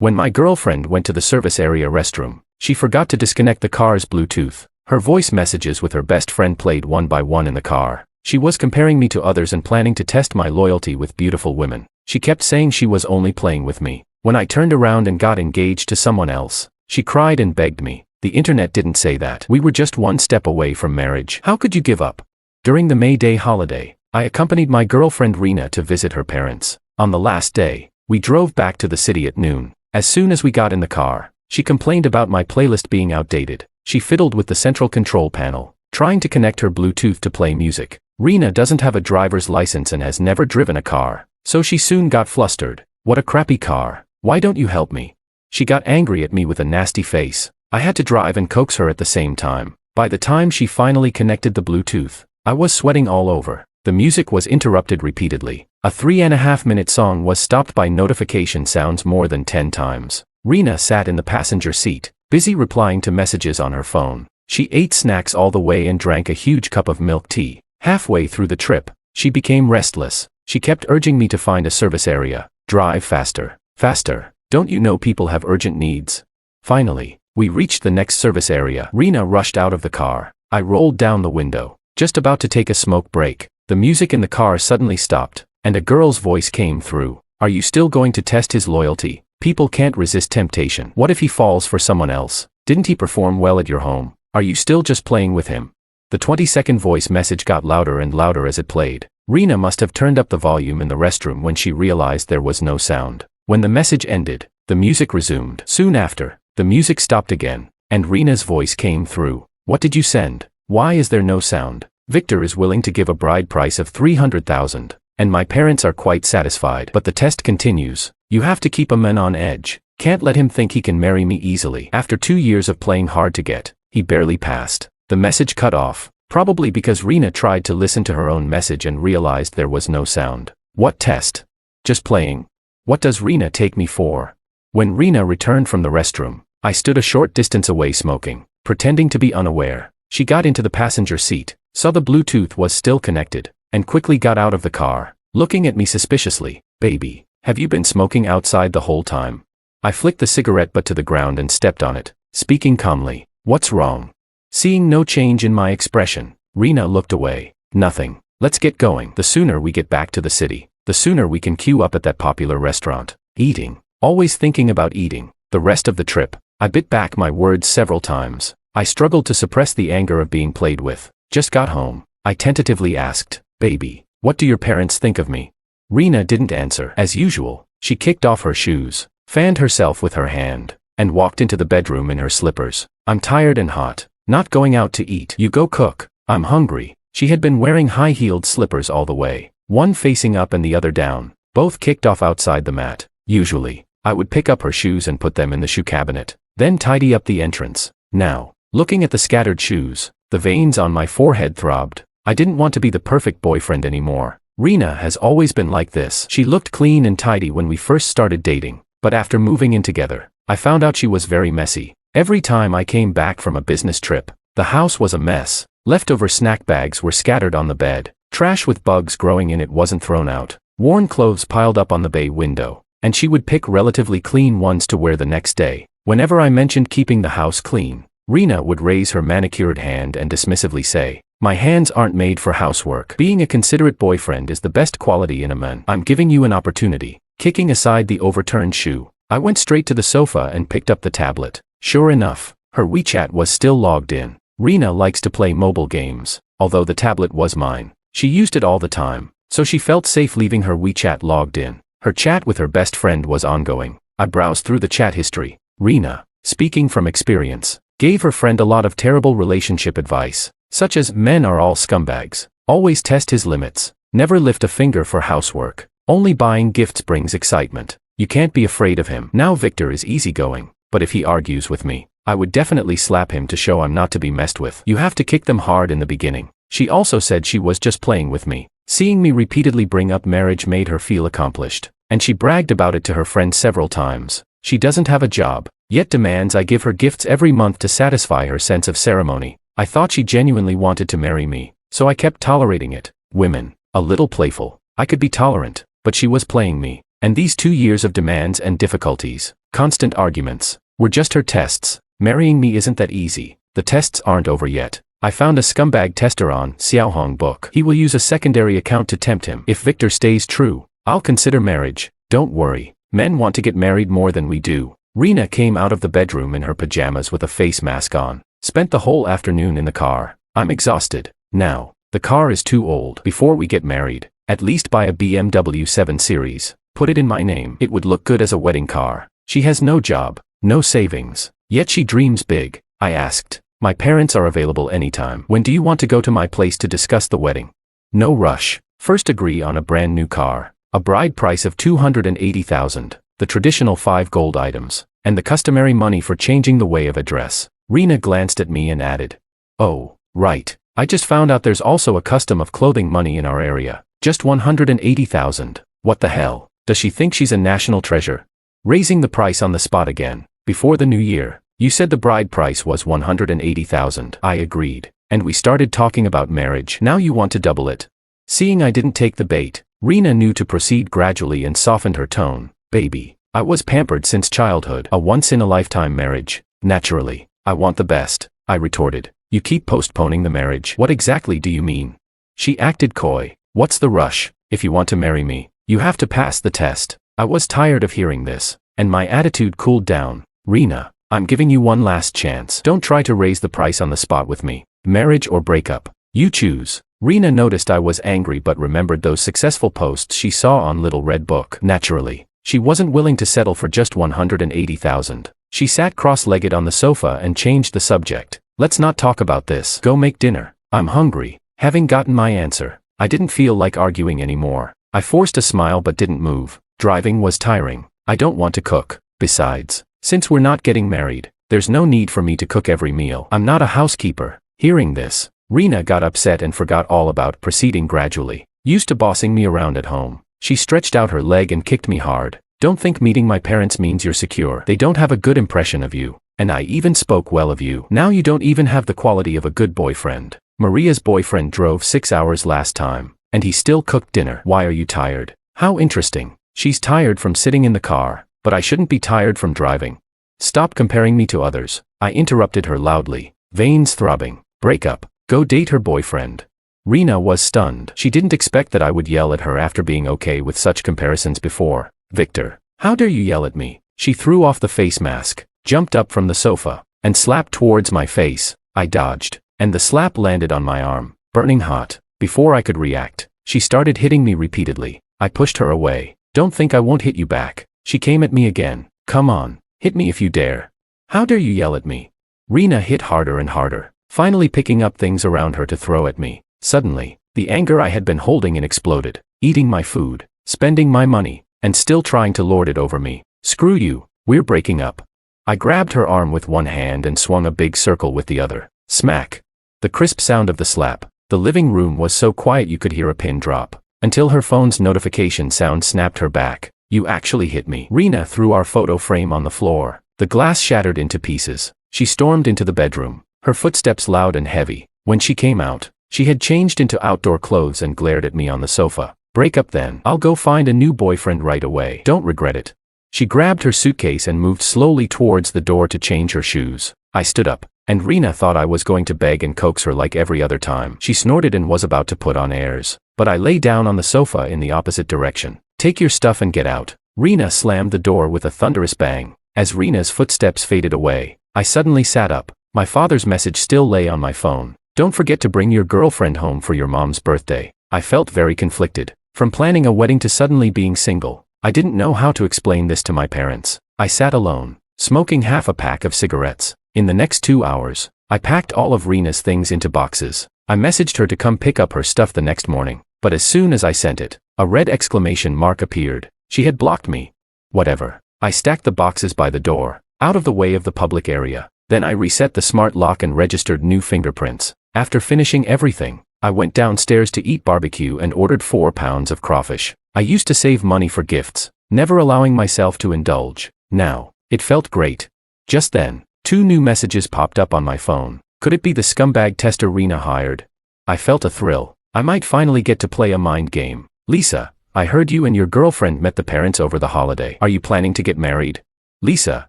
When my girlfriend went to the service area restroom, she forgot to disconnect the car's Bluetooth. Her voice messages with her best friend played one by one in the car. She was comparing me to others and planning to test my loyalty with beautiful women. She kept saying she was only playing with me. When I turned around and got engaged to someone else, she cried and begged me. The internet didn't say that. We were just one step away from marriage. How could you give up? During the May Day holiday, I accompanied my girlfriend Rena to visit her parents. On the last day, we drove back to the city at noon. As soon as we got in the car, she complained about my playlist being outdated. She fiddled with the central control panel, trying to connect her Bluetooth to play music. Rena doesn't have a driver's license and has never driven a car, so she soon got flustered. What a crappy car. Why don't you help me? She got angry at me with a nasty face. I had to drive and coax her at the same time. By the time she finally connected the Bluetooth, I was sweating all over. The music was interrupted repeatedly. A 3.5-minute song was stopped by notification sounds more than 10 times. Rena sat in the passenger seat, busy replying to messages on her phone. She ate snacks all the way and drank a huge cup of milk tea. Halfway through the trip, she became restless. She kept urging me to find a service area. Drive faster. Faster. Don't you know people have urgent needs? Finally, we reached the next service area. Rena rushed out of the car. I rolled down the window, just about to take a smoke break. The music in the car suddenly stopped, and a girl's voice came through. Are you still going to test his loyalty? People can't resist temptation. What if he falls for someone else? Didn't he perform well at your home? Are you still just playing with him? The 20-second voice message got louder and louder as it played. Rena must have turned up the volume in the restroom when she realized there was no sound. When the message ended, the music resumed. Soon after, the music stopped again, and Rena's voice came through. What did you send? Why is there no sound? Victor is willing to give a bride price of $300,000, and my parents are quite satisfied. But the test continues. You have to keep a man on edge. Can't let him think he can marry me easily. After 2 years of playing hard to get, he barely passed. The message cut off, probably because Rena tried to listen to her own message and realized there was no sound. What test? Just playing. What does Rena take me for? When Rena returned from the restroom, I stood a short distance away smoking, pretending to be unaware. She got into the passenger seat, saw the Bluetooth was still connected, and quickly got out of the car, looking at me suspiciously. Baby, have you been smoking outside the whole time? I flicked the cigarette butt to the ground and stepped on it, speaking calmly. What's wrong? Seeing no change in my expression, Rena looked away. Nothing. Let's get going. The sooner we get back to the city, the sooner we can queue up at that popular restaurant. Eating. Always thinking about eating. The rest of the trip, I bit back my words several times. I struggled to suppress the anger of being played with. Just got home. I tentatively asked, Baby, what do your parents think of me? Rena didn't answer. As usual, she kicked off her shoes, fanned herself with her hand, and walked into the bedroom in her slippers. I'm tired and hot. Not going out to eat. You go cook. I'm hungry. She had been wearing high-heeled slippers all the way, one facing up and the other down, both kicked off outside the mat. Usually, I would pick up her shoes and put them in the shoe cabinet, then tidy up the entrance. Now, looking at the scattered shoes, the veins on my forehead throbbed. I didn't want to be the perfect boyfriend anymore. Rena has always been like this. She looked clean and tidy when we first started dating, but after moving in together, I found out she was very messy. Every time I came back from a business trip, the house was a mess. Leftover snack bags were scattered on the bed. Trash with bugs growing in it wasn't thrown out. Worn clothes piled up on the bay window, and she would pick relatively clean ones to wear the next day. Whenever I mentioned keeping the house clean, Rena would raise her manicured hand and dismissively say, My hands aren't made for housework. Being a considerate boyfriend is the best quality in a man. I'm giving you an opportunity. Kicking aside the overturned shoe, I went straight to the sofa and picked up the tablet. Sure enough, her WeChat was still logged in. Rena likes to play mobile games. Although the tablet was mine, she used it all the time, so she felt safe leaving her WeChat logged in. Her chat with her best friend was ongoing. I browsed through the chat history. Rena, speaking from experience, gave her friend a lot of terrible relationship advice, such as men are all scumbags, always test his limits, never lift a finger for housework, only buying gifts brings excitement, you can't be afraid of him. Now Victor is easygoing, but if he argues with me, I would definitely slap him to show I'm not to be messed with. You have to kick them hard in the beginning. She also said she was just playing with me. Seeing me repeatedly bring up marriage made her feel accomplished, and she bragged about it to her friends several times. She doesn't have a job, yet demands I give her gifts every month to satisfy her sense of ceremony. I thought she genuinely wanted to marry me, so I kept tolerating it. Women, a little playful. I could be tolerant, but she was playing me. And these 2 years of demands and difficulties, constant arguments, were just her tests. Marrying me isn't that easy. The tests aren't over yet. I found a scumbag tester on Xiaohong book. He will use a secondary account to tempt him. If Victor stays true, I'll consider marriage. Don't worry. Men want to get married more than we do. Rena came out of the bedroom in her pajamas with a face mask on. Spent the whole afternoon in the car. I'm exhausted. Now, the car is too old. Before we get married, at least buy a BMW 7 Series. Put it in my name. It would look good as a wedding car. She has no job, no savings. Yet she dreams big. I asked. My parents are available anytime. When do you want to go to my place to discuss the wedding? No rush. First agree on a brand new car. A bride price of 280,000. The traditional 5 gold items. And the customary money for changing the way of address. Rena glanced at me and added. Oh, right. I just found out there's also a custom of clothing money in our area. Just 180,000. What the hell? Does she think she's a national treasure? Raising the price on the spot again. Before the new year. You said the bride price was 180,000. I agreed. And we started talking about marriage. Now you want to double it. Seeing I didn't take the bait, Rena knew to proceed gradually and softened her tone. Baby, I was pampered since childhood. A once-in-a-lifetime marriage. Naturally, I want the best, I retorted. You keep postponing the marriage. What exactly do you mean? She acted coy. What's the rush? If you want to marry me, you have to pass the test. I was tired of hearing this, and my attitude cooled down. Rena, I'm giving you one last chance. Don't try to raise the price on the spot with me. Marriage or breakup. You choose. Rena noticed I was angry but remembered those successful posts she saw on Little Red Book. Naturally, she wasn't willing to settle for just 180,000. She sat cross-legged on the sofa and changed the subject. Let's not talk about this. Go make dinner. I'm hungry. Having gotten my answer, I didn't feel like arguing anymore. I forced a smile but didn't move. Driving was tiring. I don't want to cook. Besides, since we're not getting married, there's no need for me to cook every meal. I'm not a housekeeper. Hearing this, Rena got upset and forgot all about proceeding gradually. Used to bossing me around at home, she stretched out her leg and kicked me hard. Don't think meeting my parents means you're secure. They don't have a good impression of you, and I even spoke well of you. Now you don't even have the quality of a good boyfriend. Maria's boyfriend drove 6 hours last time, and he still cooked dinner. Why are you tired? How interesting. She's tired from sitting in the car, but I shouldn't be tired from driving. Stop comparing me to others. I interrupted her loudly, veins throbbing. Break up. Go date her boyfriend. Rena was stunned. She didn't expect that I would yell at her after being okay with such comparisons before. Victor, how dare you yell at me? She threw off the face mask, jumped up from the sofa, and slapped towards my face. I dodged, and the slap landed on my arm, burning hot. Before I could react, she started hitting me repeatedly. I pushed her away. Don't think I won't hit you back. She came at me again. Come on, hit me if you dare. How dare you yell at me? Rena hit harder and harder, finally picking up things around her to throw at me. Suddenly, the anger I had been holding in exploded, eating my food, spending my money, and still trying to lord it over me. Screw you, we're breaking up. I grabbed her arm with one hand and swung a big circle with the other. Smack. The crisp sound of the slap. The living room was so quiet you could hear a pin drop, until her phone's notification sound snapped her back. You actually hit me. Rena threw our photo frame on the floor. The glass shattered into pieces. She stormed into the bedroom, her footsteps loud and heavy. When she came out, she had changed into outdoor clothes and glared at me on the sofa. Break up then. I'll go find a new boyfriend right away. Don't regret it. She grabbed her suitcase and moved slowly towards the door to change her shoes. I stood up, and Rena thought I was going to beg and coax her like every other time. She snorted and was about to put on airs, but I lay down on the sofa in the opposite direction. Take your stuff and get out. Rena slammed the door with a thunderous bang. As Rena's footsteps faded away, I suddenly sat up. My father's message still lay on my phone. Don't forget to bring your girlfriend home for your mom's birthday. I felt very conflicted. From planning a wedding to suddenly being single, I didn't know how to explain this to my parents. I sat alone, smoking half a pack of cigarettes. In the next 2 hours, I packed all of Rena's things into boxes. I messaged her to come pick up her stuff the next morning, but as soon as I sent it, a red exclamation mark appeared. She had blocked me. Whatever. I stacked the boxes by the door, out of the way of the public area. Then I reset the smart lock and registered new fingerprints. After finishing everything, I went downstairs to eat barbecue and ordered 4 pounds of crawfish. I used to save money for gifts, never allowing myself to indulge. Now, it felt great. Just then, 2 new messages popped up on my phone. Could it be the scumbag tester Rena hired? I felt a thrill. I might finally get to play a mind game. Lisa, I heard you and your girlfriend met the parents over the holiday. Are you planning to get married? Lisa,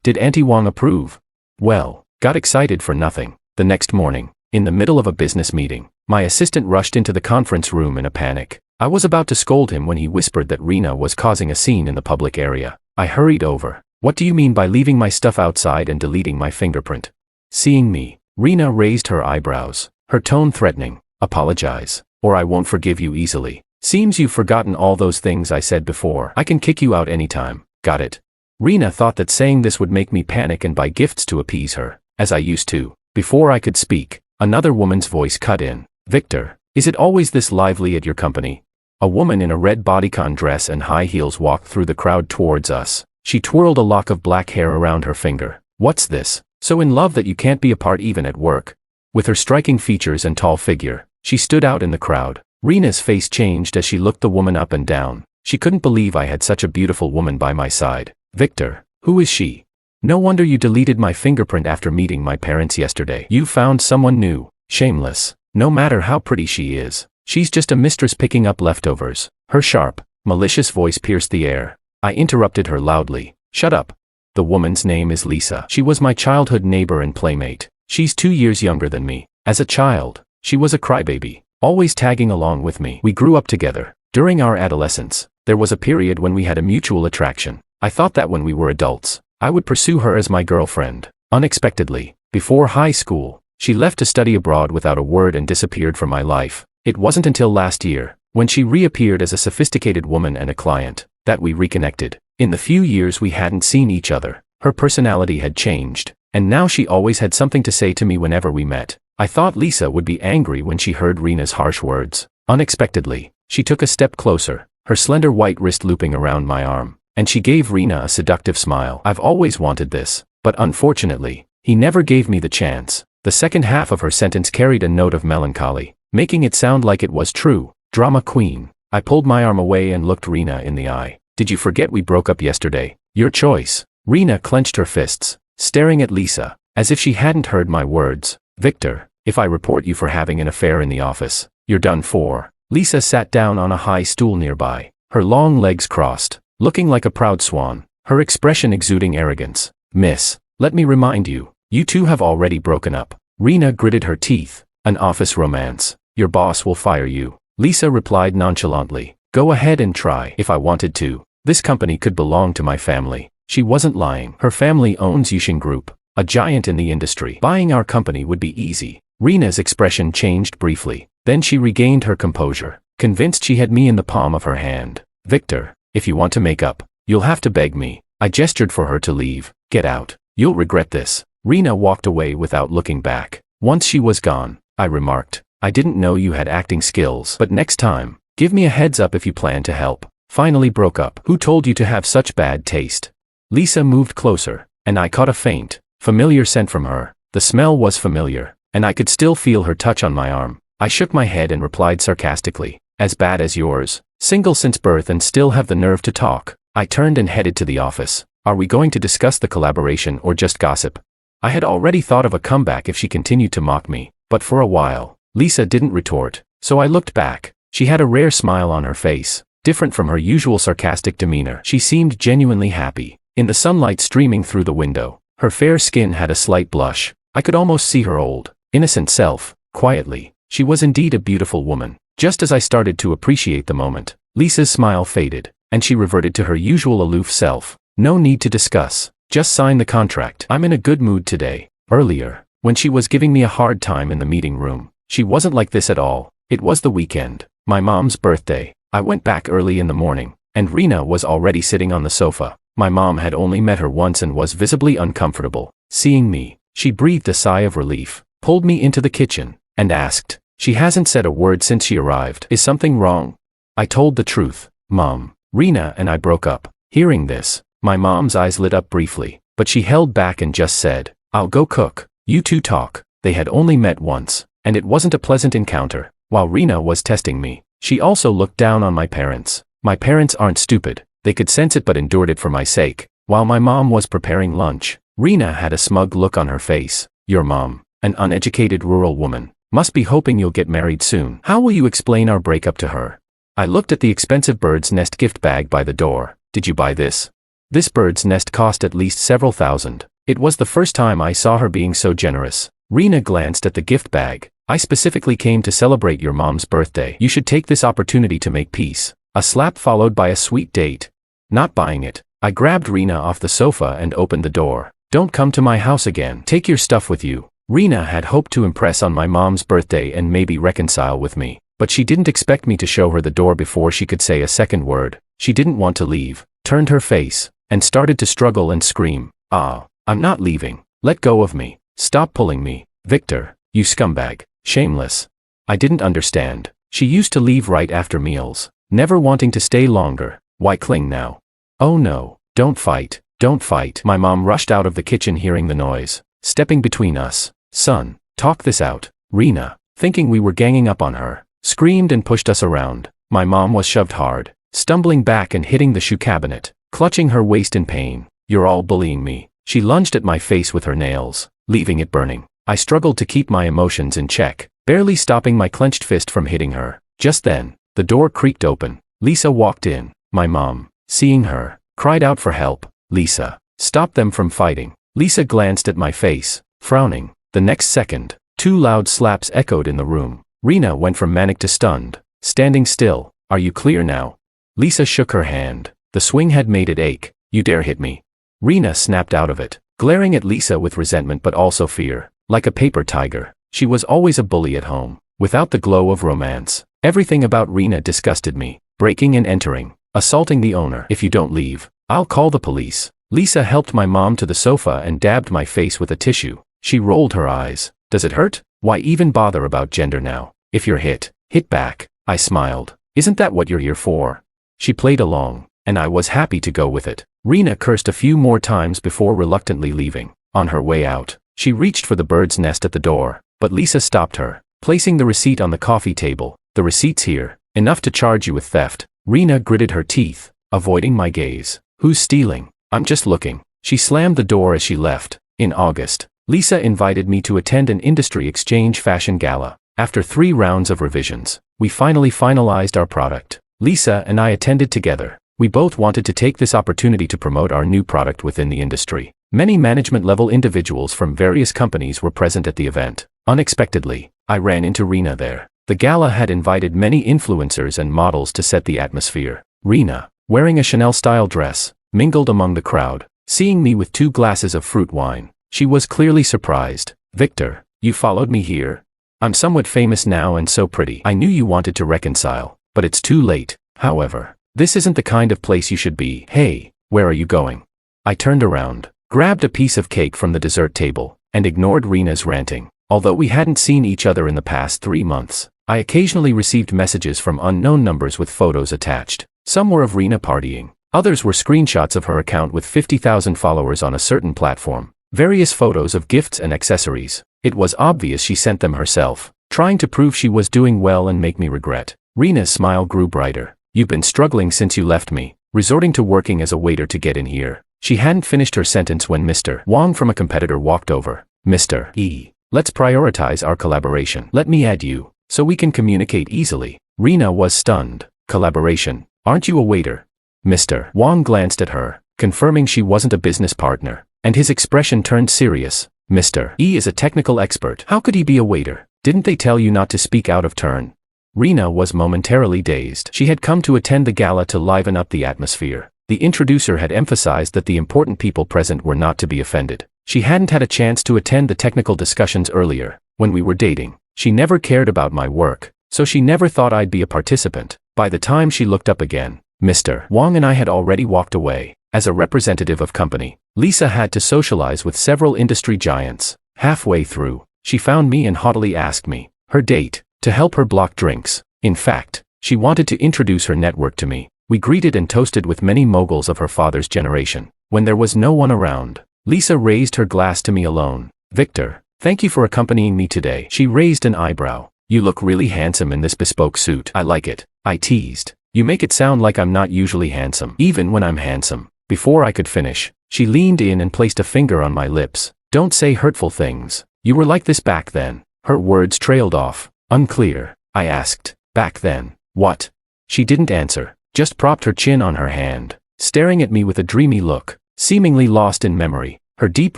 did Auntie Wong approve? Well, got excited for nothing. The next morning, in the middle of a business meeting, my assistant rushed into the conference room in a panic. I was about to scold him when he whispered that Rena was causing a scene in the public area. I hurried over. What do you mean by leaving my stuff outside and deleting my fingerprint? Seeing me, Rena raised her eyebrows, her tone threatening. Apologize, or I won't forgive you easily. Seems you've forgotten all those things I said before. I can kick you out anytime. Got it? Rena thought that saying this would make me panic and buy gifts to appease her, as I used to. Before I could speak, another woman's voice cut in. Victor, is it always this lively at your company? A woman in a red bodycon dress and high heels walked through the crowd towards us. She twirled a lock of black hair around her finger. What's this? So in love that you can't be apart even at work? With her striking features and tall figure, she stood out in the crowd. Rena's face changed as she looked the woman up and down. She couldn't believe I had such a beautiful woman by my side. Victor, who is she? No wonder you deleted my fingerprint after meeting my parents yesterday. You found someone new. Shameless. No matter how pretty she is, she's just a mistress picking up leftovers. Her sharp, malicious voice pierced the air. I interrupted her loudly. Shut up. The woman's name is Lisa. She was my childhood neighbor and playmate. She's 2 years younger than me. As a child, she was a crybaby, always tagging along with me. We grew up together. During our adolescence, there was a period when we had a mutual attraction. I thought that when we were adults, I would pursue her as my girlfriend. Unexpectedly, before high school, she left to study abroad without a word and disappeared from my life. It wasn't until last year, when she reappeared as a sophisticated woman and a client, that we reconnected. In the few years we hadn't seen each other, her personality had changed, and now she always had something to say to me whenever we met. I thought Lisa would be angry when she heard Rena's harsh words. Unexpectedly, she took a step closer, her slender white wrist looping around my arm, and she gave Rena a seductive smile. I've always wanted this, but unfortunately, he never gave me the chance. The second half of her sentence carried a note of melancholy, making it sound like it was true. Drama queen. I pulled my arm away and looked Rena in the eye. Did you forget we broke up yesterday? Your choice. Rena clenched her fists, staring at Lisa, as if she hadn't heard my words. Victor, if I report you for having an affair in the office, you're done for. Lisa sat down on a high stool nearby, her long legs crossed, looking like a proud swan, her expression exuding arrogance. Miss, let me remind you, you two have already broken up. Rena gritted her teeth. An office romance. Your boss will fire you. Lisa replied nonchalantly. Go ahead and try. If I wanted to, this company could belong to my family. She wasn't lying. Her family owns Yushin Group, a giant in the industry. Buying our company would be easy. Rena's expression changed briefly. Then she regained her composure, convinced she had me in the palm of her hand. Victor, if you want to make up, you'll have to beg me. I gestured for her to leave. Get out. You'll regret this. Rena walked away without looking back. Once she was gone, I remarked, I didn't know you had acting skills, but next time, give me a heads up if you plan to help. Finally broke up. Who told you to have such bad taste? Lisa moved closer, and I caught a faint, familiar scent from her. The smell was familiar, and I could still feel her touch on my arm. I shook my head and replied sarcastically, as bad as yours. Single since birth and still have the nerve to talk. I turned and headed to the office. Are we going to discuss the collaboration or just gossip? I had already thought of a comeback if she continued to mock me, but for a while, Lisa didn't retort, so I looked back. She had a rare smile on her face, different from her usual sarcastic demeanor. She seemed genuinely happy. In the sunlight streaming through the window, her fair skin had a slight blush. I could almost see her old, innocent self, quietly. She was indeed a beautiful woman. Just as I started to appreciate the moment, Lisa's smile faded, and she reverted to her usual aloof self. No need to discuss. Just sign the contract. I'm in a good mood today. Earlier, when she was giving me a hard time in the meeting room, she wasn't like this at all. It was the weekend, my mom's birthday. I went back early in the morning, and Rena was already sitting on the sofa. My mom had only met her once and was visibly uncomfortable. Seeing me, she breathed a sigh of relief, pulled me into the kitchen, and asked, she hasn't said a word since she arrived. Is something wrong? I told the truth. Mom, Rena and I broke up. Hearing this, my mom's eyes lit up briefly, but she held back and just said, I'll go cook. You two talk. They had only met once, and it wasn't a pleasant encounter. While Rena was testing me, she also looked down on my parents. My parents aren't stupid. They could sense it but endured it for my sake. While my mom was preparing lunch, Rena had a smug look on her face. Your mom, an uneducated rural woman, must be hoping you'll get married soon. How will you explain our breakup to her? I looked at the expensive bird's nest gift bag by the door. Did you buy this? This bird's nest cost at least several thousand. It was the first time I saw her being so generous. Rena glanced at the gift bag. I specifically came to celebrate your mom's birthday. You should take this opportunity to make peace. A slap followed by a sweet date. Not buying it. I grabbed Rena off the sofa and opened the door. Don't come to my house again. Take your stuff with you. Rena had hoped to impress on my mom's birthday and maybe reconcile with me. But she didn't expect me to show her the door before she could say a second word. She didn't want to leave, turned her face, and started to struggle and scream. I'm not leaving. Let go of me. Stop pulling me. Victor, you scumbag. Shameless. I didn't understand. She used to leave right after meals, never wanting to stay longer. Why cling now? Oh no, don't fight. Don't fight. My mom rushed out of the kitchen hearing the noise, stepping between us. Son, talk this out. Rena, thinking we were ganging up on her, screamed and pushed us around. My mom was shoved hard, stumbling back and hitting the shoe cabinet, clutching her waist in pain. You're all bullying me. She lunged at my face with her nails, leaving it burning. I struggled to keep my emotions in check, barely stopping my clenched fist from hitting her. Just then, the door creaked open. Lisa walked in. My mom, seeing her, cried out for help. Lisa, stop them from fighting. Lisa glanced at my face, frowning. The next second, 2 loud slaps echoed in the room. Rena went from manic to stunned, standing still. Are you clear now? Lisa shook her hand. The swing had made it ache. You dare hit me? Rena snapped out of it, glaring at Lisa with resentment but also fear. Like a paper tiger, she was always a bully at home, without the glow of romance. Everything about Rena disgusted me. Breaking and entering, assaulting the owner. If you don't leave, I'll call the police. Lisa helped my mom to the sofa and dabbed my face with a tissue. She rolled her eyes. Does it hurt? Why even bother about gender now? If you're hit, hit back. I smiled. Isn't that what you're here for? She played along, and I was happy to go with it. Rena cursed a few more times before reluctantly leaving. On her way out, she reached for the bird's nest at the door, but Lisa stopped her, placing the receipt on the coffee table. The receipt's here, enough to charge you with theft. Rena gritted her teeth, avoiding my gaze. Who's stealing? I'm just looking. She slammed the door as she left. In August, Lisa invited me to attend an industry exchange fashion gala. After 3 rounds of revisions, we finally finalized our product. Lisa and I attended together. We both wanted to take this opportunity to promote our new product within the industry. Many management-level individuals from various companies were present at the event. Unexpectedly, I ran into Rena there. The gala had invited many influencers and models to set the atmosphere. Rena, wearing a Chanel-style dress, mingled among the crowd, seeing me with 2 glasses of fruit wine. She was clearly surprised. Victor, you followed me here? I'm somewhat famous now and so pretty. I knew you wanted to reconcile, but it's too late. However, this isn't the kind of place you should be. Hey, where are you going? I turned around, grabbed a piece of cake from the dessert table, and ignored Rena's ranting. Although we hadn't seen each other in the past 3 months, I occasionally received messages from unknown numbers with photos attached. Some were of Rena partying. Others were screenshots of her account with 50,000 followers on a certain platform. Various photos of gifts and accessories. It was obvious she sent them herself, trying to prove she was doing well and make me regret. Rena's smile grew brighter. You've been struggling since you left me, resorting to working as a waiter to get in here. She hadn't finished her sentence when Mr. Wong from a competitor walked over. Mr. E. Let's prioritize our collaboration. Let me add you, so we can communicate easily. Rena was stunned. Collaboration? Aren't you a waiter? Mr. Wong glanced at her, confirming she wasn't a business partner, and his expression turned serious. Mr. E is a technical expert. How could he be a waiter? Didn't they tell you not to speak out of turn? Rena was momentarily dazed. She had come to attend the gala to liven up the atmosphere. The introducer had emphasized that the important people present were not to be offended. She hadn't had a chance to attend the technical discussions earlier. When we were dating, she never cared about my work, so she never thought I'd be a participant. By the time she looked up again, Mr. Wong and I had already walked away. As a representative of company, Lisa had to socialize with several industry giants. Halfway through, she found me and haughtily asked me her date to help her block drinks. In fact, she wanted to introduce her network to me. We greeted and toasted with many moguls of her father's generation. When there was no one around, Lisa raised her glass to me alone. Victor, thank you for accompanying me today. She raised an eyebrow. You look really handsome in this bespoke suit. I like it. I teased. You make it sound like I'm not usually handsome, even when I'm handsome. Before I could finish, she leaned in and placed a finger on my lips. Don't say hurtful things. You were like this back then. Her words trailed off. Unclear. I asked. Back then. What? She didn't answer, just propped her chin on her hand, staring at me with a dreamy look, seemingly lost in memory. Her deep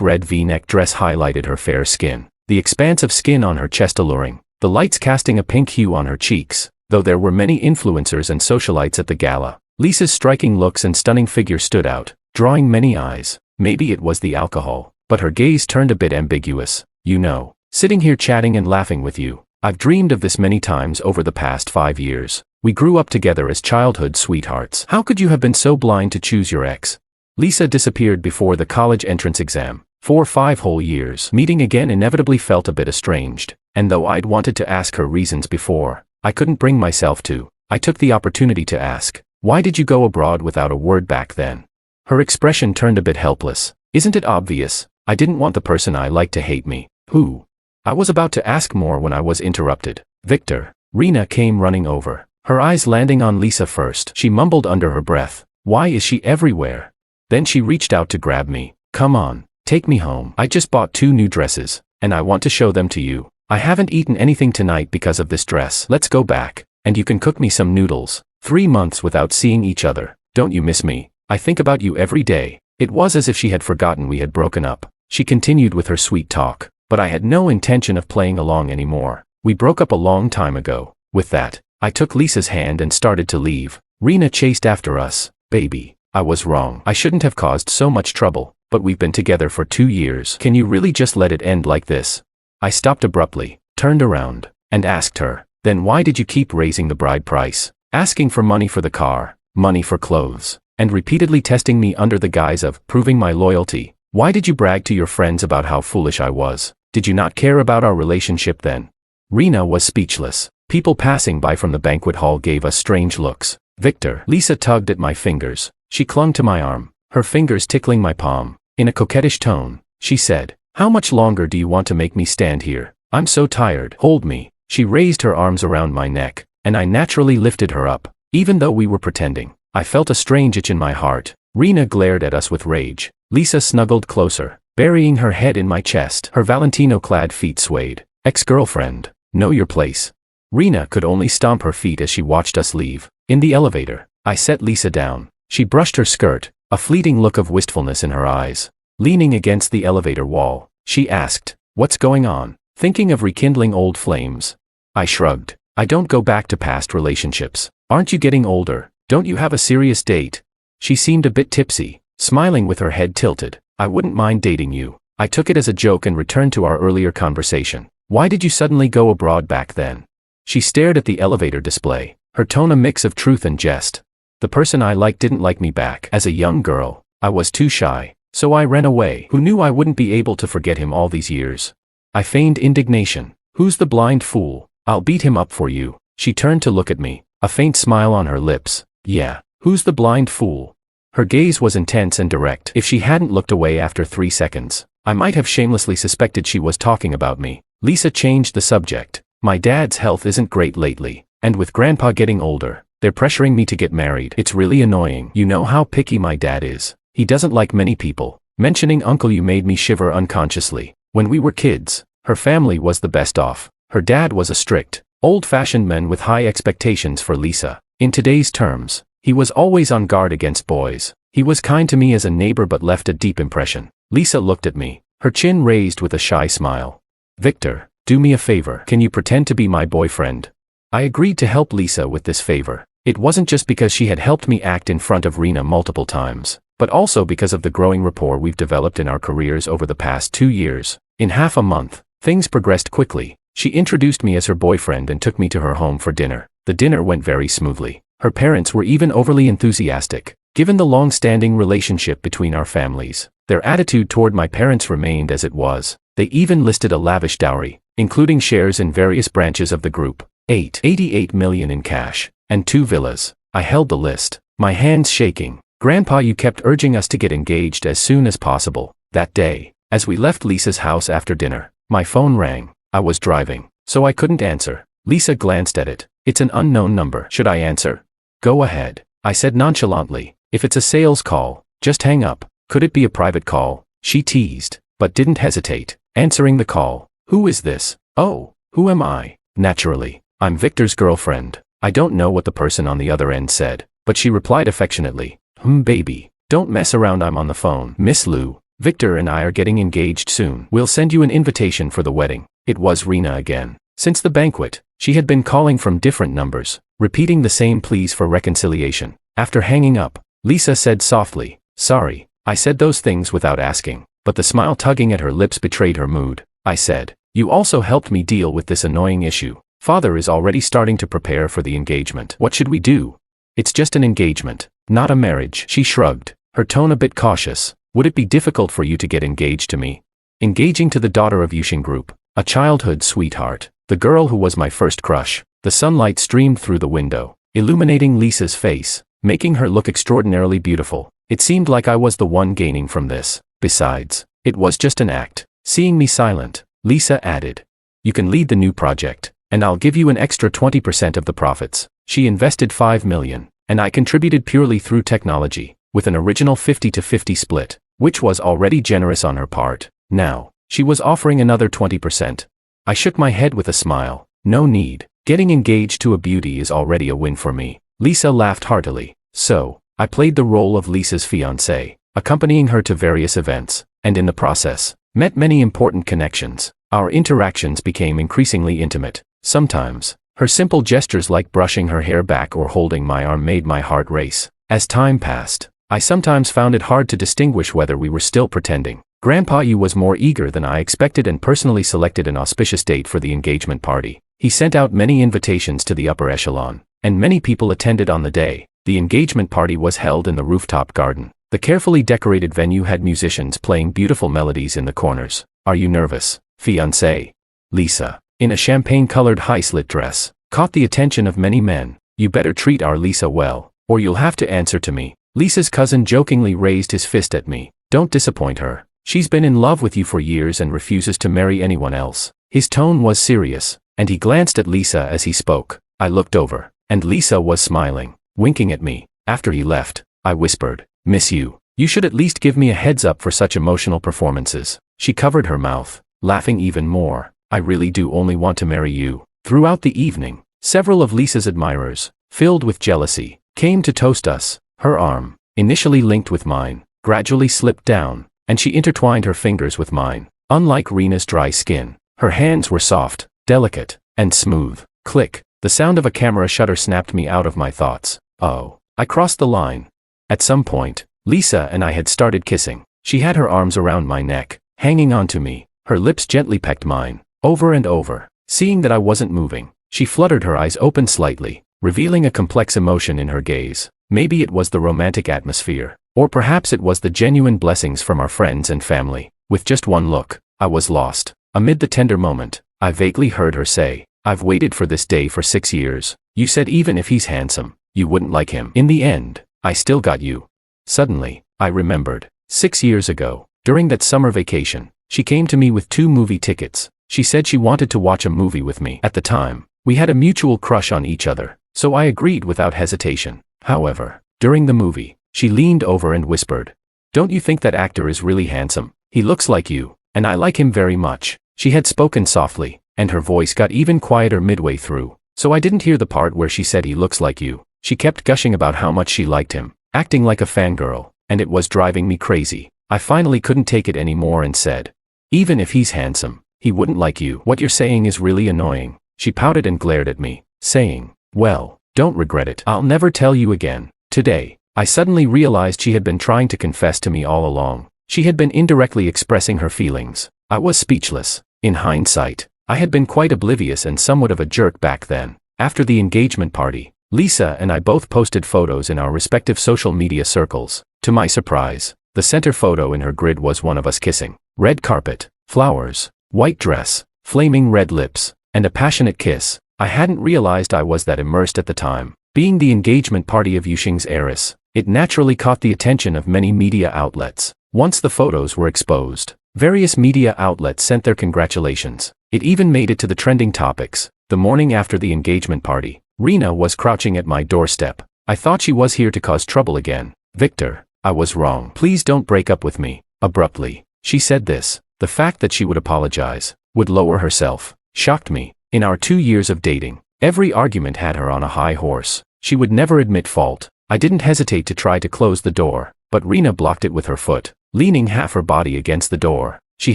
red V-neck dress highlighted her fair skin, the expanse of skin on her chest alluring, the lights casting a pink hue on her cheeks. Though there were many influencers and socialites at the gala, Lisa's striking looks and stunning figure stood out, drawing many eyes. Maybe it was the alcohol, but her gaze turned a bit ambiguous. You know, sitting here chatting and laughing with you, I've dreamed of this many times over the past 5 years. We grew up together as childhood sweethearts. How could you have been so blind to choose your ex? Lisa disappeared before the college entrance exam. For 5 whole years, meeting again inevitably felt a bit estranged, and though I'd wanted to ask her reasons before, I couldn't bring myself to. I took the opportunity to ask, why did you go abroad without a word back then? Her expression turned a bit helpless. Isn't it obvious? I didn't want the person I liked to hate me. Who? I was about to ask more when I was interrupted. Victor. Rena came running over, her eyes landing on Lisa first. She mumbled under her breath, why is she everywhere? Then she reached out to grab me. Come on, take me home. I just bought 2 new dresses, and I want to show them to you. I haven't eaten anything tonight because of this dress. Let's go back, and you can cook me some noodles. 3 months without seeing each other. Don't you miss me? I think about you every day. It was as if she had forgotten we had broken up. She continued with her sweet talk, but I had no intention of playing along anymore. We broke up a long time ago. With that, I took Lisa's hand and started to leave. Rena chased after us. Baby, I was wrong. I shouldn't have caused so much trouble, but we've been together for 2 years. Can you really just let it end like this? I stopped abruptly, turned around, and asked her, then why did you keep raising the bride price? Asking for money for the car, money for clothes, and repeatedly testing me under the guise of proving my loyalty. Why did you brag to your friends about how foolish I was? Did you not care about our relationship then? Rena was speechless. People passing by from the banquet hall gave us strange looks. Victor. Lisa tugged at my fingers. She clung to my arm, her fingers tickling my palm. In a coquettish tone, she said, how much longer do you want to make me stand here? I'm so tired. Hold me. She raised her arms around my neck, and I naturally lifted her up. Even though we were pretending, I felt a strange itch in my heart. Rena glared at us with rage. Lisa snuggled closer, burying her head in my chest. Her Valentino-clad feet swayed. Ex-girlfriend, know your place. Rena could only stomp her feet as she watched us leave. In the elevator, I set Lisa down. She brushed her skirt, a fleeting look of wistfulness in her eyes. Leaning against the elevator wall, she asked, what's going on? Thinking of rekindling old flames? I shrugged. I don't go back to past relationships. Aren't you getting older? Don't you have a serious date? She seemed a bit tipsy, smiling with her head tilted. I wouldn't mind dating you. I took it as a joke and returned to our earlier conversation. Why did you suddenly go abroad back then? She stared at the elevator display, her tone a mix of truth and jest. The person I liked didn't like me back. As a young girl, I was too shy. So I ran away. Who knew I wouldn't be able to forget him all these years? I feigned indignation. Who's the blind fool? I'll beat him up for you. She turned to look at me, a faint smile on her lips. Yeah, who's the blind fool? Her gaze was intense and direct. If she hadn't looked away after 3 seconds, I might have shamelessly suspected she was talking about me. Lisa changed the subject. My dad's health isn't great lately, and with Grandpa getting older, they're pressuring me to get married. It's really annoying. You know how picky my dad is. He doesn't like many people. Mentioning uncle you made me shiver unconsciously. When we were kids, her family was the best off. Her dad was a strict, old-fashioned man with high expectations for Lisa. In today's terms, he was always on guard against boys. He was kind to me as a neighbor but left a deep impression. Lisa looked at me, her chin raised with a shy smile. Victor, do me a favor. Can you pretend to be my boyfriend? I agreed to help Lisa with this favor. It wasn't just because she had helped me act in front of Rena multiple times, but also because of the growing rapport we've developed in our careers over the past 2 years. In half a month, things progressed quickly. She introduced me as her boyfriend and took me to her home for dinner. The dinner went very smoothly. Her parents were even overly enthusiastic. Given the long-standing relationship between our families, their attitude toward my parents remained as it was. They even listed a lavish dowry, including shares in various branches of the group, 88 million in cash, and 2 villas. I held the list, my hands shaking. Grandpa, you kept urging us to get engaged as soon as possible. That day, as we left Lisa's house after dinner, my phone rang. I was driving, so I couldn't answer. Lisa glanced at it. It's an unknown number. Should I answer? Go ahead, I said nonchalantly. If it's a sales call, just hang up. Could it be a private call? She teased, but didn't hesitate. Answering the call. Who is this? Oh, who am I? Naturally, I'm Victor's girlfriend. I don't know what the person on the other end said, but she replied affectionately, baby, don't mess around, I'm on the phone. Miss Lou, Victor and I are getting engaged soon. We'll send you an invitation for the wedding. It was Rena again. Since the banquet, she had been calling from different numbers, repeating the same pleas for reconciliation. After hanging up, Lisa said softly, sorry, I said those things without asking, but the smile tugging at her lips betrayed her mood. I said, you also helped me deal with this annoying issue. Father is already starting to prepare for the engagement. What should we do? It's just an engagement, not a marriage. She shrugged, her tone a bit cautious. Would it be difficult for you to get engaged to me? Engaging to the daughter of Yushing Group, a childhood sweetheart, the girl who was my first crush. The sunlight streamed through the window, illuminating Lisa's face, making her look extraordinarily beautiful. It seemed like I was the one gaining from this. Besides, it was just an act. Seeing me silent, Lisa added, you can lead the new project, and I'll give you an extra 20% of the profits. She invested $5 million, and I contributed purely through technology, with an original 50-50 split, which was already generous on her part. Now, she was offering another 20%. I shook my head with a smile. No need. Getting engaged to a beauty is already a win for me. Lisa laughed heartily. So, I played the role of Lisa's fiancé, accompanying her to various events, and in the process, met many important connections. Our interactions became increasingly intimate. Sometimes, her simple gestures like brushing her hair back or holding my arm made my heart race. As time passed, I sometimes found it hard to distinguish whether we were still pretending. Grandpa Yu was more eager than I expected and personally selected an auspicious date for the engagement party. He sent out many invitations to the upper echelon, and many people attended on the day. The engagement party was held in the rooftop garden. The carefully decorated venue had musicians playing beautiful melodies in the corners. Are you nervous, fiancé? Lisa, in a champagne-colored high-slit dress, caught the attention of many men. You better treat our Lisa well, or you'll have to answer to me. Lisa's cousin jokingly raised his fist at me. Don't disappoint her. She's been in love with you for years and refuses to marry anyone else. His tone was serious, and he glanced at Lisa as he spoke. I looked over, and Lisa was smiling, winking at me. After he left, I whispered, Miss Yu, you should at least give me a heads up for such emotional performances. She covered her mouth, laughing even more. I really do only want to marry you. Throughout the evening, several of Lisa's admirers, filled with jealousy, came to toast us. Her arm, initially linked with mine, gradually slipped down, and she intertwined her fingers with mine. Unlike Rena's dry skin, her hands were soft, delicate, and smooth. Click, the sound of a camera shutter snapped me out of my thoughts. Oh, I crossed the line. At some point, Lisa and I had started kissing. She had her arms around my neck, hanging onto me. Her lips gently pecked mine, over and over. Seeing that I wasn't moving, she fluttered her eyes open slightly, revealing a complex emotion in her gaze. Maybe it was the romantic atmosphere, or perhaps it was the genuine blessings from our friends and family. With just one look, I was lost. Amid the tender moment, I vaguely heard her say, I've waited for this day for 6 years. You said even if he's handsome, you wouldn't like him. In the end, I still got you. Suddenly, I remembered. 6 years ago, during that summer vacation, she came to me with 2 movie tickets. She said she wanted to watch a movie with me. At the time, we had a mutual crush on each other, so I agreed without hesitation. However, during the movie, she leaned over and whispered, Don't you think that actor is really handsome? He looks like you, and I like him very much. She had spoken softly, and her voice got even quieter midway through, so I didn't hear the part where she said he looks like you. She kept gushing about how much she liked him, acting like a fangirl, and it was driving me crazy. I finally couldn't take it anymore and said, Even if he's handsome, he wouldn't like you. What you're saying is really annoying. She pouted and glared at me, saying, Well, don't regret it. I'll never tell you again. Today, I suddenly realized she had been trying to confess to me all along. She had been indirectly expressing her feelings. I was speechless. In hindsight, I had been quite oblivious and somewhat of a jerk back then. After the engagement party, Lisa and I both posted photos in our respective social media circles. To my surprise, the center photo in her grid was one of us kissing. Red carpet, flowers, white dress, flaming red lips, and a passionate kiss. I hadn't realized I was that immersed at the time. Being the engagement party of Yuxing's heiress, it naturally caught the attention of many media outlets. Once the photos were exposed, various media outlets sent their congratulations. It even made it to the trending topics. The morning after the engagement party, Rena was crouching at my doorstep. I thought she was here to cause trouble again. Victor, I was wrong. Please don't break up with me. Abruptly, she said this. The fact that she would apologize, would lower herself, shocked me. In our 2 years of dating, Every argument had her on a high horse. She would never admit fault. I didn't hesitate to try to close the door, but Rena blocked it with her foot, leaning half her body against the door. She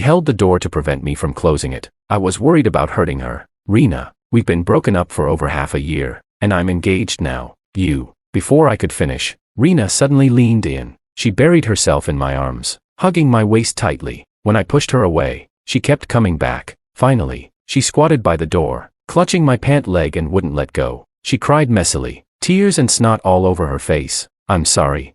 held the door to prevent me from closing it. I was worried about hurting her. Rena, we've been broken up for over half a year, and I'm engaged now. Before I could finish, Rena suddenly leaned in. She buried herself in my arms, hugging my waist tightly. When I pushed her away, she kept coming back. Finally, she squatted by the door, clutching my pant leg and wouldn't let go. She cried messily, tears and snot all over her face. I'm sorry.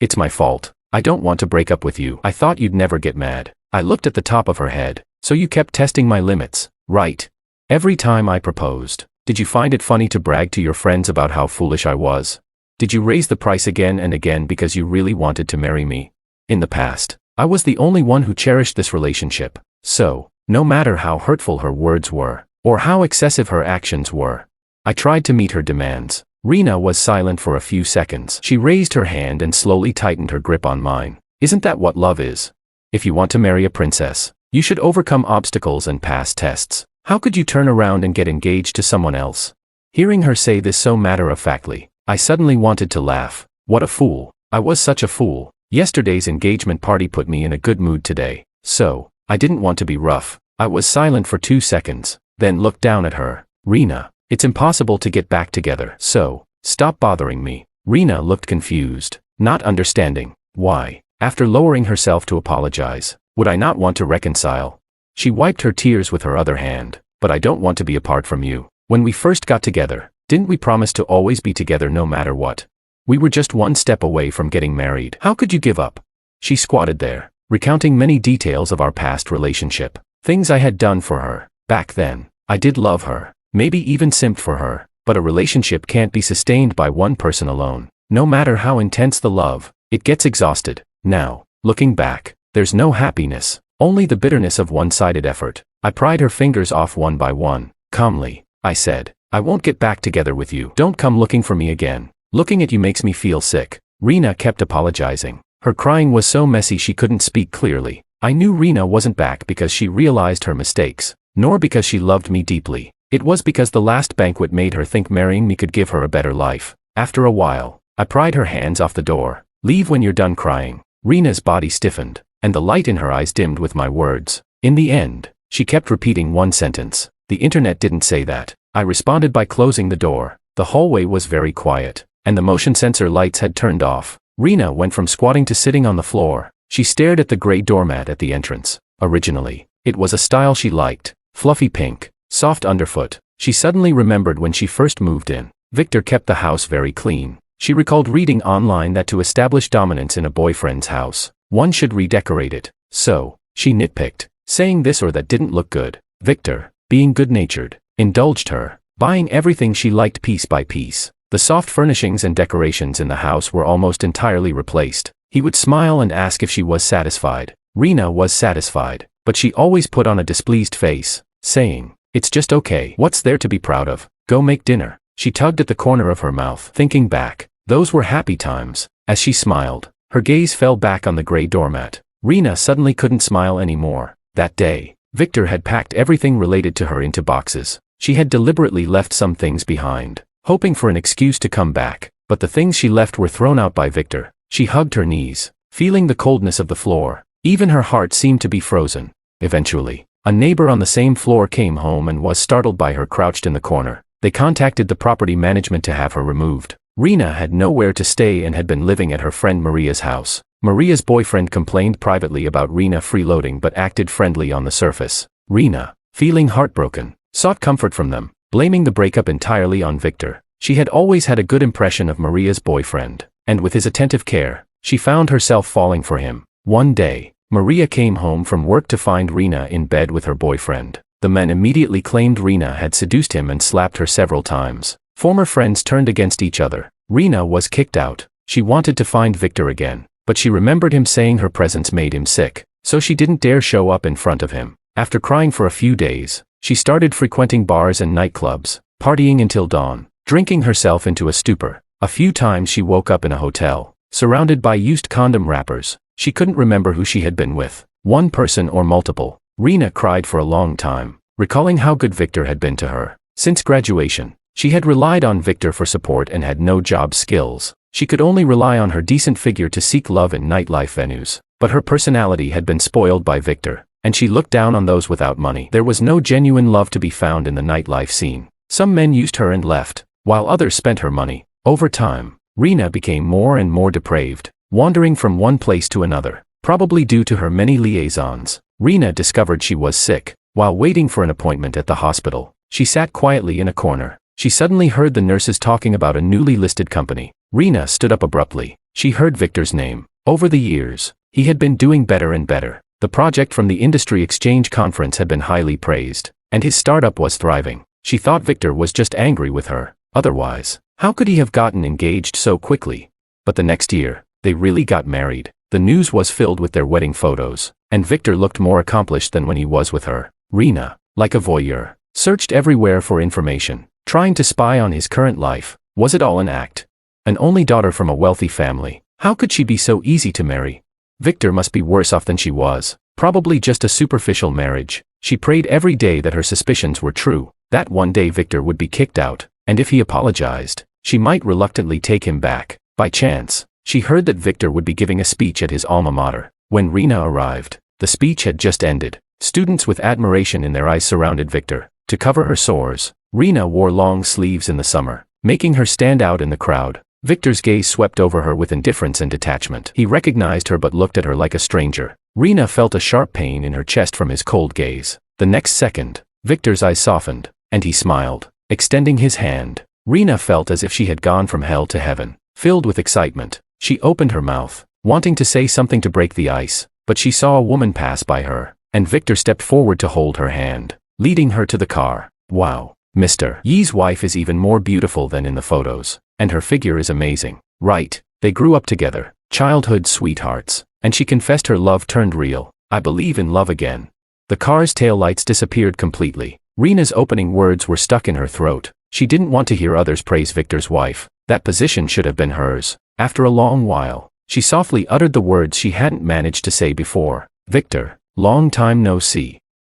It's my fault. I don't want to break up with you. I thought you'd never get mad. I looked at the top of her head. So you kept testing my limits, right? Every time I proposed. Did you find it funny to brag to your friends about how foolish I was? Did you raise the price again and again because you really wanted to marry me? In the past, I was the only one who cherished this relationship. So, no matter how hurtful her words were, or how excessive her actions were, I tried to meet her demands. Rena was silent for a few seconds. She raised her hand and slowly tightened her grip on mine. Isn't that what love is? If you want to marry a princess, you should overcome obstacles and pass tests. How could you turn around and get engaged to someone else? Hearing her say this so matter-of-factly, I suddenly wanted to laugh. What a fool. I was such a fool. Yesterday's engagement party put me in a good mood today. So, I didn't want to be rough. I was silent for 2 seconds, then looked down at her. Rena, it's impossible to get back together. So, stop bothering me. Rena looked confused, not understanding. Why, after lowering herself to apologize, would I not want to reconcile? She wiped her tears with her other hand. But I don't want to be apart from you. When we first got together, didn't we promise to always be together no matter what? We were just one step away from getting married. How could you give up? She squatted there, recounting many details of our past relationship. Things I had done for her. Back then, I did love her, maybe even simped for her. But a relationship can't be sustained by one person alone. No matter how intense the love, it gets exhausted. Now, looking back, there's no happiness, only the bitterness of one-sided effort. I pried her fingers off one by one. Calmly, I said, I won't get back together with you. Don't come looking for me again. Looking at you makes me feel sick. Rena kept apologizing. Her crying was so messy she couldn't speak clearly. I knew Rena wasn't back because she realized her mistakes, nor because she loved me deeply. It was because the last banquet made her think marrying me could give her a better life. After a while, I pried her hands off the door. Leave when you're done crying. Rena's body stiffened, and the light in her eyes dimmed with my words. In the end, she kept repeating one sentence. The internet didn't say that. I responded by closing the door. The hallway was very quiet, and the motion sensor lights had turned off. Rena went from squatting to sitting on the floor. She stared at the gray doormat at the entrance. Originally, it was a style she liked. Fluffy pink, soft underfoot. She suddenly remembered when she first moved in. Victor kept the house very clean. She recalled reading online that to establish dominance in a boyfriend's house, one should redecorate it. So, she nitpicked, saying this or that didn't look good. Victor, being good-natured, indulged her, buying everything she liked piece by piece. The soft furnishings and decorations in the house were almost entirely replaced. He would smile and ask if she was satisfied. Rena was satisfied, but she always put on a displeased face, saying, "It's just okay. What's there to be proud of? Go make dinner." She tugged at the corner of her mouth. Thinking back, those were happy times. As she smiled, her gaze fell back on the gray doormat. Rena suddenly couldn't smile anymore. That day, Victor had packed everything related to her into boxes. She had deliberately left some things behind, hoping for an excuse to come back, but the things she left were thrown out by Victor. She hugged her knees, feeling the coldness of the floor. Even her heart seemed to be frozen. Eventually, a neighbor on the same floor came home and was startled by her crouched in the corner. They contacted the property management to have her removed. Rena had nowhere to stay and had been living at her friend Maria's house. Maria's boyfriend complained privately about Rena freeloading but acted friendly on the surface. Rena, feeling heartbroken, sought comfort from them, blaming the breakup entirely on Victor. She had always had a good impression of Maria's boyfriend, and with his attentive care, she found herself falling for him. One day, Maria came home from work to find Rena in bed with her boyfriend. The men immediately claimed Rena had seduced him and slapped her several times. Former friends turned against each other. Rena was kicked out. She wanted to find Victor again, but she remembered him saying her presence made him sick, so she didn't dare show up in front of him. After crying for a few days, she started frequenting bars and nightclubs, partying until dawn, drinking herself into a stupor. A few times she woke up in a hotel, surrounded by used condom wrappers. She couldn't remember who she had been with, one person or multiple. Rena cried for a long time, recalling how good Victor had been to her. Since graduation, she had relied on Victor for support and had no job skills. She could only rely on her decent figure to seek love in nightlife venues. But her personality had been spoiled by Victor, and she looked down on those without money. There was no genuine love to be found in the nightlife scene. Some men used her and left, while others spent her money. Over time, Rena became more and more depraved, wandering from one place to another. Probably due to her many liaisons, Rena discovered she was sick. While waiting for an appointment at the hospital, she sat quietly in a corner. She suddenly heard the nurses talking about a newly listed company. Rena stood up abruptly. She heard Victor's name. Over the years, he had been doing better and better. The project from the Industry Exchange Conference had been highly praised, and his startup was thriving. She thought Victor was just angry with her. Otherwise, how could he have gotten engaged so quickly? But the next year, they really got married. The news was filled with their wedding photos, and Victor looked more accomplished than when he was with her. Rena, like a voyeur, searched everywhere for information, trying to spy on his current life. Was it all an act? An only daughter from a wealthy family, how could she be so easy to marry? Victor must be worse off than she was. Probably just a superficial marriage. She prayed every day that her suspicions were true, that one day Victor would be kicked out, and if he apologized, she might reluctantly take him back. By chance, she heard that Victor would be giving a speech at his alma mater. When Rena arrived, the speech had just ended. Students with admiration in their eyes surrounded Victor. To cover her sores, Rena wore long sleeves in the summer, making her stand out in the crowd. Victor's gaze swept over her with indifference and detachment. He recognized her but looked at her like a stranger. Rena felt a sharp pain in her chest from his cold gaze. The next second, Victor's eyes softened, and he smiled, extending his hand. Rena felt as if she had gone from hell to heaven. Filled with excitement, she opened her mouth, wanting to say something to break the ice, but she saw a woman pass by her, and Victor stepped forward to hold her hand, leading her to the car. Wow, Mr. Yi's wife is even more beautiful than in the photos, and her figure is amazing. Right, they grew up together, childhood sweethearts, and she confessed her love turned real. I believe in love again. The car's taillights disappeared completely. Rena's opening words were stuck in her throat. She didn't want to hear others praise Victor's wife. That position should have been hers. After a long while, she softly uttered the words she hadn't managed to say before. Victor, long time no see.